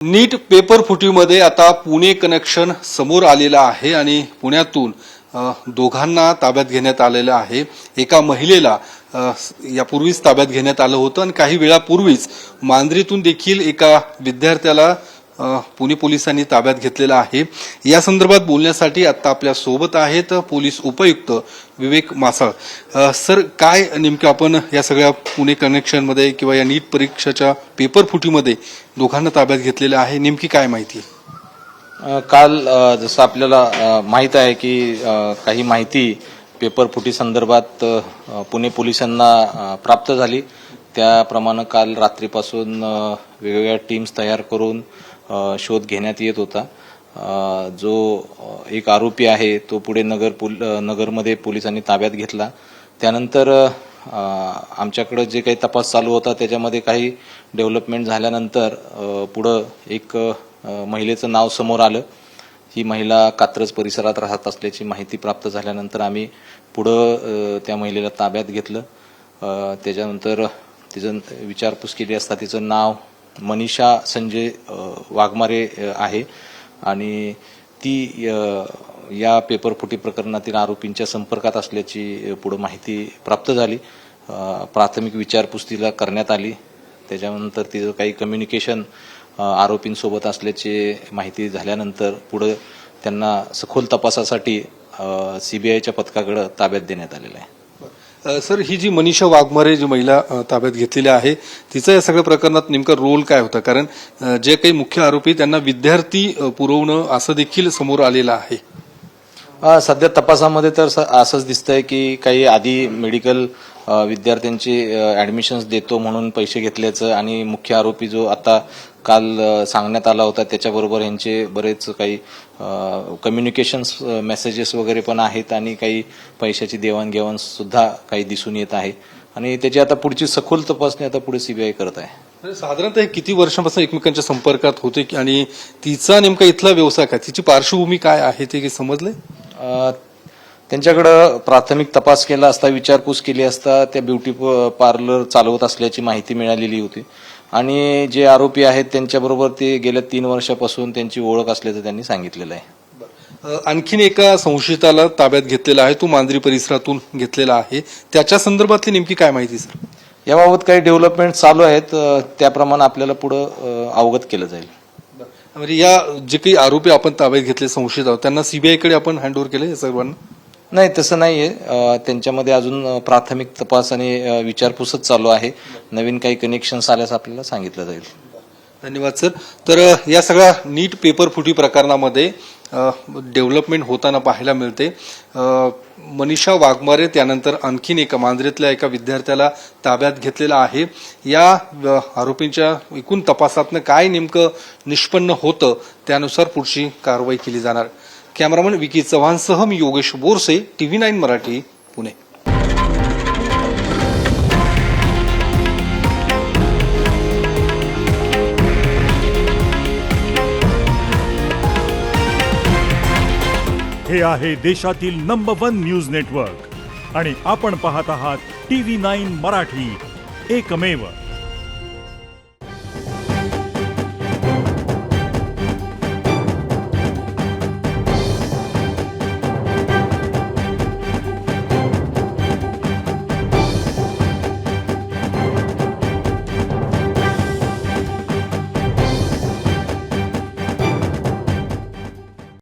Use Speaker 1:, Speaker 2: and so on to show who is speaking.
Speaker 1: नीट paper फुटीमध्ये आता Pune connection समोर आलेलं आहे आणि पुण्यातून दोघांना ताब्यात घेण्यात आलेलं आहे। एका महिलेला यापूर्वीच ताब्यात घेण्यात आलं होतं आणि काही वेळापूर्वीच मांजरीतून देखील एका विद्यार्थ्याला पुणे पोलिसांनी ताब्यात घेतलेला आहे। या संदर्भात बोलण्यासाठी आता आपल्या सोबत आहेत पोलीस उपायुक्त विवेक मासाळ। सर, काय नेमकं आपण या सगळ्या पुणे कनेक्शन मध्ये किंवा या नीट परीक्षेच्या पेपर फुटीमध्ये दोघांना ताब्यात घेतलेलं आहे, नेमकी काय माहिती?
Speaker 2: काल जसं आपल्याला माहित आहे की काही माहिती पेपर फुटी संदर्भात पुणे पोलिसांना प्राप्त झाली, त्याप्रमाणे काल रात्रीपासून वेगवेगळ्या टीम्स तयार करून शोध घेण्यात येत होता। जो एक आरोपी आहे तो पुढे नगरमध्ये पोलिसांनी ताब्यात घेतला। त्यानंतर आमच्याकडे जे काही तपास चालू होता त्याच्यामध्ये काही डेव्हलपमेंट झाल्यानंतर पुढे एक महिलेचं नाव समोर आलं। ही महिला कात्रज परिसरात राहत असल्याची माहिती प्राप्त झाल्यानंतर आम्ही पुढे त्या महिलेला ताब्यात घेतलं। त्याच्यानंतर तिचं विचारपूस केली असता तिचं नाव मनीषा संजय वाघमारे आहे आणि ती या पेपर फुटी प्रकरणातील आरोपींच्या संपर्कात असल्याची पुढे माहिती प्राप्त झाली। प्राथमिक विचारपूस तिला करण्यात आली। त्याच्यानंतर तिचं काही कम्युनिकेशन आरोपींसोबत असल्याची माहिती झाल्यानंतर पुढे त्यांना सखोल तपासासाठी सीबीआयच्या पथकाकडे ताब्यात देण्यात आलेलं आहे।
Speaker 1: सर, ही जी मनीषा वाघमारे जी महिला ताब्यात घेतलेली आहे तिचा या सगळ्या प्रकरणात नेमका रोल काय होता? कारण जे काही मुख्य आरोपी त्यांना विद्यार्थी पुरवणं असं देखील समोर आलेलं आहे।
Speaker 2: सध्या तपासामध्ये तर असंच दिसतंय की काही आधी मेडिकल विद्यार्थ्यांची ऍडमिशन्स देतो म्हणून पैसे घेतल्याचं आणि मुख्य आरोपी जो आता काल सांगण्यात आला होता त्याच्याबरोबर यांचे बरेच काही कम्युनिकेशन्स मेसेजेस वगैरे पण आहेत आणि काही पैशाची देवाणघेवाण सुद्धा काही दिसून येत आहे आणि त्याची आता पुढची सखोल तपासणी आता पुढे सीबीआय करत आहे।
Speaker 1: साधारणतः किती वर्षांपासून एकमेकांच्या संपर्कात होते आणि तिचा नेमका इथला व्यवसाय काय, तिची पार्श्वभूमी काय आहे ते समजले?
Speaker 2: त्यांच्याकडे प्राथमिक तपास केला असता, विचारपूस केली असता त्या ब्युटी पार्लर चालवत असल्याची माहिती मिळालेली होती आणि जे आरोपी आहेत त्यांच्याबरोबर ते गेल्या 3 वर्षापासून त्यांची ओळख असल्याचं त्यांनी सांगितलेलं आहे।
Speaker 1: आणखीन एका संशयिताला ताब्यात घेतलेला आहे, तो मांजरी परिसरातून घेतलेला आहे, त्याच्या संदर्भातली नेमकी काय माहिती सर?
Speaker 2: याबाबत काही डेव्हलपमेंट चालू आहेत, त्याप्रमाणे आपल्याला पुढे अवगत केलं जाईल।
Speaker 1: म्हणजे या जे काही आरोपी आपण ताब्यात घेतले संशयित आहोत त्यांना सीबीआय कडे आपण हँडओव्हर केले या सर्वांना?
Speaker 2: नाही, तसं नाहीये। त्यांच्यामध्ये अजून प्राथमिक तपास आणि विचारपूसच चालू आहे। नवीन काही कनेक्शन्स आल्यास आपल्याला सांगितलं जाईल।
Speaker 1: धन्यवाद सर। तर या सगळ्या नीट पेपर फुटी प्रकरणामध्ये डेव्हलपमेंट होताना पाहायला मिळते। मनीषा वाघमारे त्यानंतर आणखीन एका मांजरीतल्या एका विद्यार्थ्याला ताब्यात घेतलेला आहे। या आरोपींच्या एकूण तपासातनं काय नेमकं निष्पन्न होतं त्यानुसार पुढची कारवाई केली जाणार। कॅमेरामन विकी चव्हाणसह मी योगेश बोरसे, TV9 मराठी, पुणे।
Speaker 3: हे आहे देशातील नंबर 1 न्यूज नेटवर्क आणि आपण पाहत आहात TV9 मराठी, एकमेव।